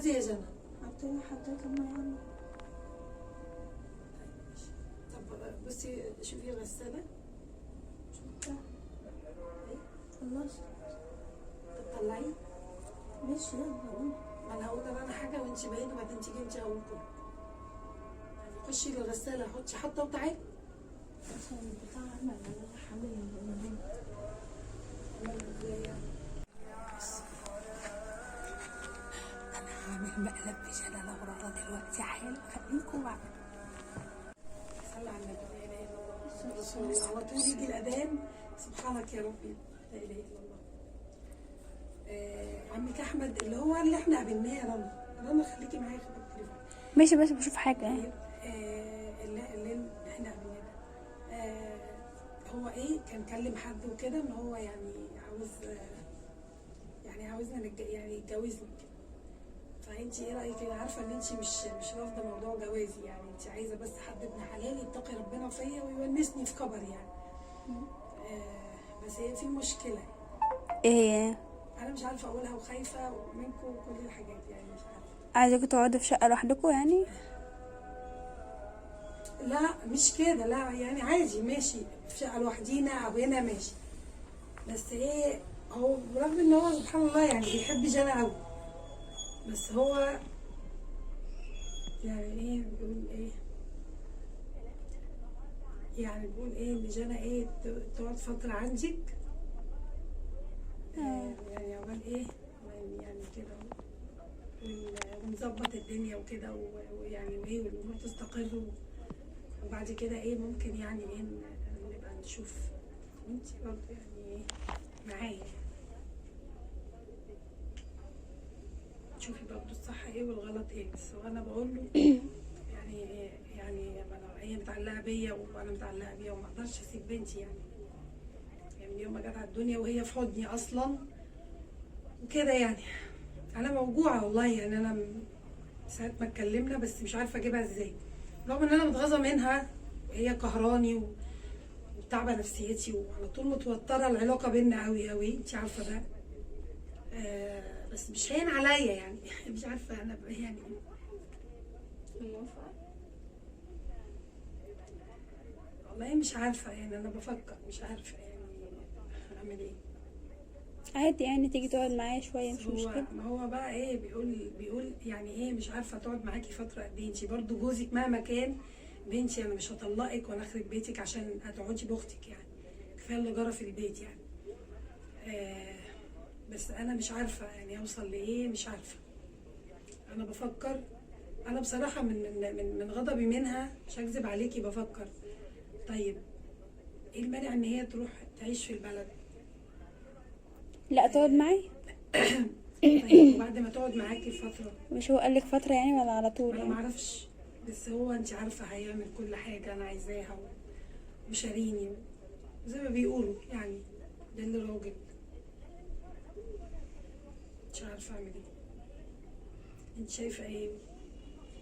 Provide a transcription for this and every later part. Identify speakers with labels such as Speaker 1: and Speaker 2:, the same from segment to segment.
Speaker 1: خدي يا جنى.
Speaker 2: حطيت المية.
Speaker 1: طب بصي شوفي الغسالة.
Speaker 2: شفتها.
Speaker 1: ايه؟
Speaker 2: خلصت.
Speaker 1: طب طلعي.
Speaker 2: ماشي يلا قوم.
Speaker 1: ما انا هقول انا حاجة وانتي باين وبعدين تيجي انتي اقول كله. يعني خشي للغسالة حطه وتعالي.
Speaker 2: عشان البتاع عمل انا حامل المهم.
Speaker 1: انا هعمل مقلب بجنى لورا دلوقتي حالا، خليكم معايا. صلي على النبي. لا اله الا الله رسول الله. على طول يجي الاذان سبحانك يا ربي. لا اله الا الله. عمك احمد اللي احنا قابلناه رنا خليكي معايا في التليفون.
Speaker 2: ماشي بس بشوف حاجة.
Speaker 1: طيب اللي احنا قابلناه هو ايه كان كلم حد وكده ان هو يعني عاوز يعني عاوزنا يعني يتجوزني كده. فانت ايه رايك؟ انا عارفه ان انت مش رافضه موضوع جوازي، يعني انت عايزه بس حد ابن حلال يتقي ربنا فيا ويونسني في كبر يعني. بس هي في مشكله.
Speaker 2: ايه؟
Speaker 1: انا مش عارفه اقولها وخايفه منكم وكل الحاجات يعني مش عارفه.
Speaker 2: عايزاكوا تقعدوا في شقة لوحدكم يعني؟
Speaker 1: لا مش كده، لا يعني عادي ماشي في شقه لوحدينا او هنا ماشي. بس ايه هو برغم ان هو سبحان الله يعني بيحب جنى قوي، بس هو يعني ايه بيقول ايه، يعني بيقول ايه ان جنى ايه تقعد فتره عندك يعني عمال ايه يعني كده ونظبط الدنيا وكده ويعني وايه والامور تستقر وبعد كده ايه ممكن يعني ايه نبقى نشوف. انت برضه يعني ايه معايا شوفي برضه الصح ايه والغلط ايه. بس وانا بقول له يعني هي متعلقه بيا وانا متعلقه بيها وما اقدرش اسيب بنتي يعني من يوم ما جت على الدنيا وهي في حضني اصلا وكده يعني. انا موجوعه والله يعني انا ساعه ما اتكلمنا بس مش عارفه اجيبها ازاي، رغم ان انا متغاظه منها وهي قهراني وتعبه نفسيتي وعلى طول متوتره. العلاقه بينا قوي قوي انت عارفه ده. بس مش هين عليا يعني مش عارفه انا يعني والله مش عارفه يعني انا بفكر مش عارفه يعني اعمل ايه.
Speaker 2: عادي يعني تيجي تقعد معايا شوية مش مشكلة.
Speaker 1: ما هو بقى ايه بيقول يعني ايه مش عارفه تقعد معاكي فتره قد ايه. انت برضه جوزك مهما كان بنتي انا مش هطلقك وانا اخرب بيتك عشان هتقعدي باختك يعني كفايه اللي جرى في البيت يعني. بس انا مش عارفه يعني اوصل لايه مش عارفه. انا بفكر انا بصراحه من غضبي منها مش هكذب عليكي بفكر طيب ايه المانع ان هي تروح تعيش في البلد.
Speaker 2: لا تقعد معايا.
Speaker 1: طيب وبعد ما تقعد معاكي فتره
Speaker 2: مش هو قالك فترة يعني ولا على طول
Speaker 1: انا
Speaker 2: يعني؟
Speaker 1: معرفش بس هو انت عارفه هيعمل كل حاجه انا عايزاها وشاريني زي ما بيقولوا يعني ده اللي راجل. مش عارفه اعمل ايه. انت شايفه ايه؟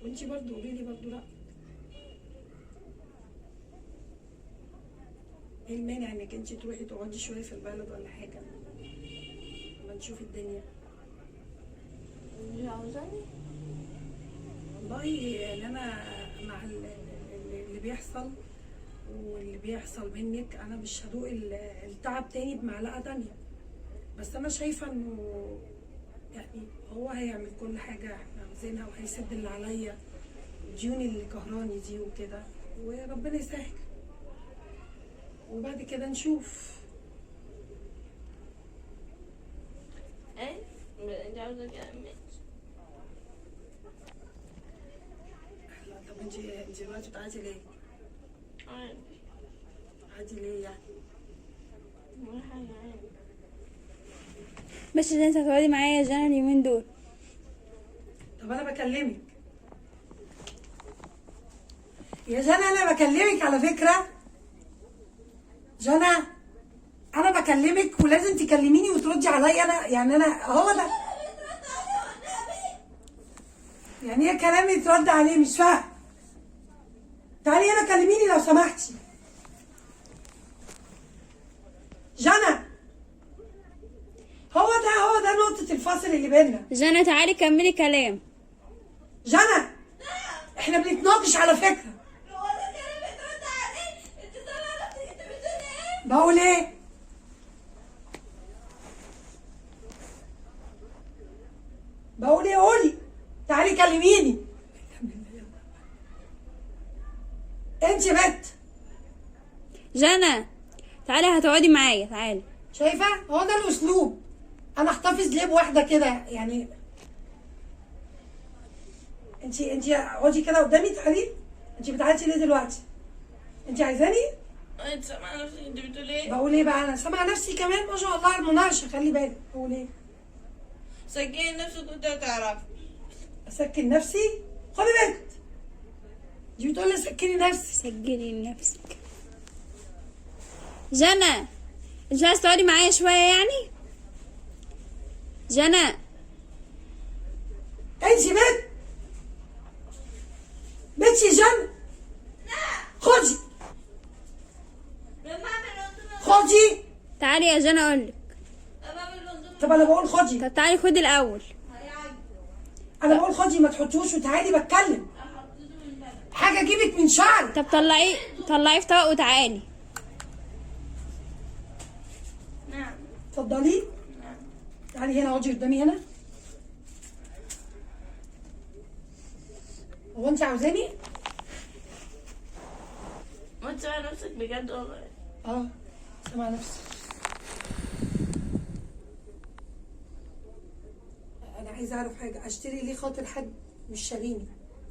Speaker 1: وانت برضو قولي لي برضو لا ايه المانع انك انت تروحي تقعدي شويه في البلد ولا حاجه لما نشوف الدنيا.
Speaker 2: مش عاوزاني
Speaker 1: والله يعني انا مع اللي بيحصل واللي بيحصل منك انا مش هدوق التعب تاني بمعلقه تانيه. بس انا شايفه انه يعني هو هيعمل كل حاجه احنا عاوزينها وهيسد اللي عليا الديون اللي قهراني دي وكده وربنا يسهل وبعد كده نشوف.
Speaker 3: ايه انت عاوزه كده
Speaker 1: طب انت دلوقتي بتعادي ليه؟ عادي ليه يعني؟
Speaker 3: ولا حاجه عادي.
Speaker 2: بس انت هتقعدي معايا يا جنى اليومين دول.
Speaker 1: طب انا بكلمك يا جنى انا بكلمك على فكره جنى انا بكلمك ولازم تكلميني وتردي عليا انا يعني انا هو ده يعني ايه كلامي يترد عليه مش فاهم. تعالي هنا كلميني لو سمحتي جنى. هو ده نقطة الفاصل اللي بيننا.
Speaker 2: جنى تعالي كملي كلام.
Speaker 1: جنى احنا بنتناقش على فكره. بقول ايه؟ بقول ايه؟ قولي. تعالي كلميني. انت بنت
Speaker 4: جنى تعالي هتقعدي معايا، تعالي.
Speaker 1: شايفه؟ هو ده الاسلوب. انا احتفظ ليه بواحده كده يعني؟ انت اقعدي كده قدامي. تعالي. انت بتعيطي ليه دلوقتي؟ انت عايزاني؟
Speaker 3: انت سامعة نفسك انت بتقول ايه؟
Speaker 1: بقول ايه بقى؟ انا سامعه نفسي كمان ما شاء الله على المناقشه. خلي بالك. بقول ايه؟
Speaker 3: سجلي نفسك وانت هتعرفي.
Speaker 1: اسكن نفسي؟ خدي بالك. دي بتقول لي سكني نفسي.
Speaker 4: سجلي لنفسك. جنى مش عايزه تقعدي معايا شويه يعني؟ جنى
Speaker 1: انت بنتي جنى. خدي خدي.
Speaker 4: تعالي يا جنى اقولك.
Speaker 1: طب انا بقول خدي.
Speaker 4: طب تعالي خدي الاول.
Speaker 1: انا بقول خدي ما تحطوش وتعالي بتكلم. حاجه اجيبك من شعري.
Speaker 4: طب طلعيه في طبق وتعالي.
Speaker 3: نعم.
Speaker 1: اتفضلي. تعالي هنا اقعدي قدامي هنا. هو انت عاوزاني؟
Speaker 3: وانت سامعة نفسك بجد والله؟
Speaker 1: اه سامعه نفسي. انا عايزه اعرف حاجه. اشتري ليه خاطر حد مش شاريني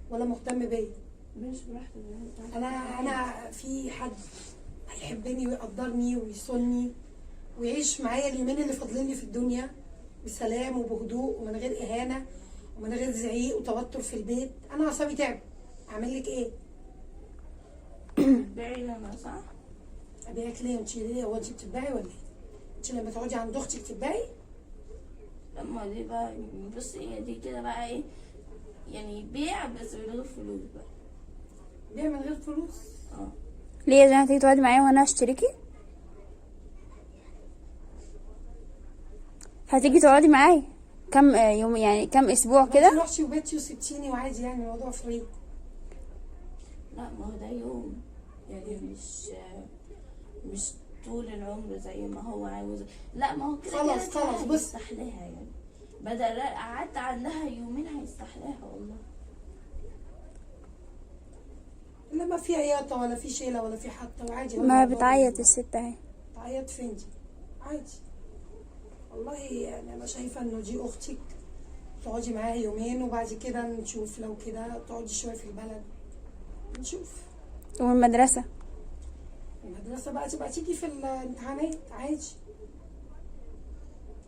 Speaker 1: ولا مهتم بيا؟
Speaker 3: مش براحتك.
Speaker 1: انا في حد هيحبني ويقدرني ويصوني ويعيش معايا اليومين اللي فاضلين لي في الدنيا بسلام وبهدوء ومن غير اهانه ومن غير زعيق وتوتر في البيت. انا اعصابي تعب. اعمل لك ايه؟
Speaker 3: بعيد انا صح؟
Speaker 1: ابيعك ليه؟ انت ليه؟ هو انت بتتباعي ولا ايه؟ انت لما تقعدي عند اختك تتباعي؟
Speaker 3: لما دي بقى بصي هي دي كده بقى ايه يعني بيع بس من غير فلوس بقى.
Speaker 1: بيع من غير فلوس؟
Speaker 3: اه.
Speaker 4: ليه يا جنى هتيجي تقعدي معايا وانا اشتريكي؟ هتيجي تقعدي معايا كم يوم يعني كم اسبوع
Speaker 1: انت
Speaker 4: كده؟
Speaker 1: رحتي وبيتي وسبتيني وعادي يعني الموضوع فري.
Speaker 3: لا ما هو ده يوم يعني مش طول العمر زي ما هو عاوز. لا ما هو كده
Speaker 1: خلاص
Speaker 3: كده
Speaker 1: خلاص بص.
Speaker 3: هيستحلها يعني بدل قعدت عندها يومين هيستحلها والله.
Speaker 1: لا ما في عياطه ولا في شيله ولا في حطه وعادي.
Speaker 4: ما بتعيط الست اهي.
Speaker 1: تعيط فين دي؟ عادي والله. يعني انا شايفه انه دي اختك تقعدي معاها يومين وبعد كده نشوف. لو كده تقعدي شويه في البلد نشوف.
Speaker 4: والمدرسة؟
Speaker 1: المدرسه بقى تبقى تيجي في الامتحانات عادي.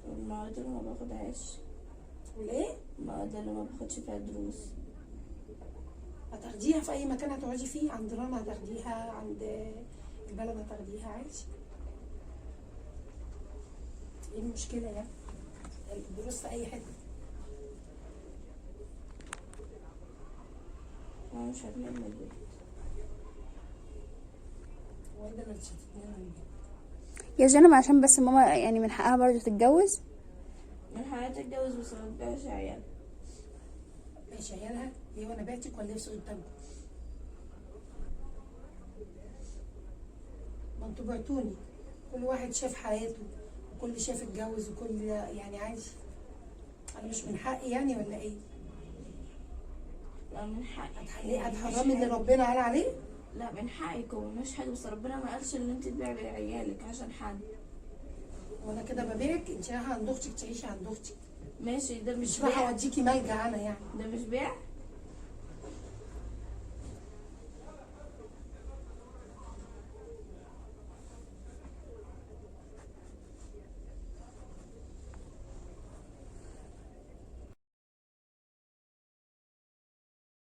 Speaker 3: المواد اللي ما باخدهاش.
Speaker 1: والايه؟
Speaker 3: المواد اللي ما باخدش فيها دروس.
Speaker 1: هتاخديها في اي مكان هتقعدي فيه. عند رنا هتاخديها، عند البلد هتاخديها عادي. ايه المشكله يعني؟ الدروس في اي حته.
Speaker 3: انا مش هتنام من البيت.
Speaker 1: هو ده اللي شتتني من البيت.
Speaker 4: يا جنى ما عشان بس ماما يعني من حقها برضه تتجوز.
Speaker 3: من حياتي اتجوز بس ما اتجوزش عيال.
Speaker 1: ماشي عيالها ليه وانا بعتك ولا نفسي قدامكم؟ ما انتوا بعتوني. كل واحد شاف حياته وكل شاف اتجوز وكل يعني عادي. انا مش من حقي يعني ولا ايه؟
Speaker 3: لا من حقي.
Speaker 1: هتحرمي اللي ربنا قال عليه؟
Speaker 3: لا من حقك ومش حاجة بس ربنا ما قالش ان انت تبيعي عيالك عشان حد.
Speaker 1: وانا كده ببيعك؟ انت رايحه عند اختك تعيشي عند اختك.
Speaker 3: ماشي ده مش
Speaker 1: مش رايحه
Speaker 3: بيع.
Speaker 1: اوديكي ملجأ انا يعني.
Speaker 3: ده مش بيع.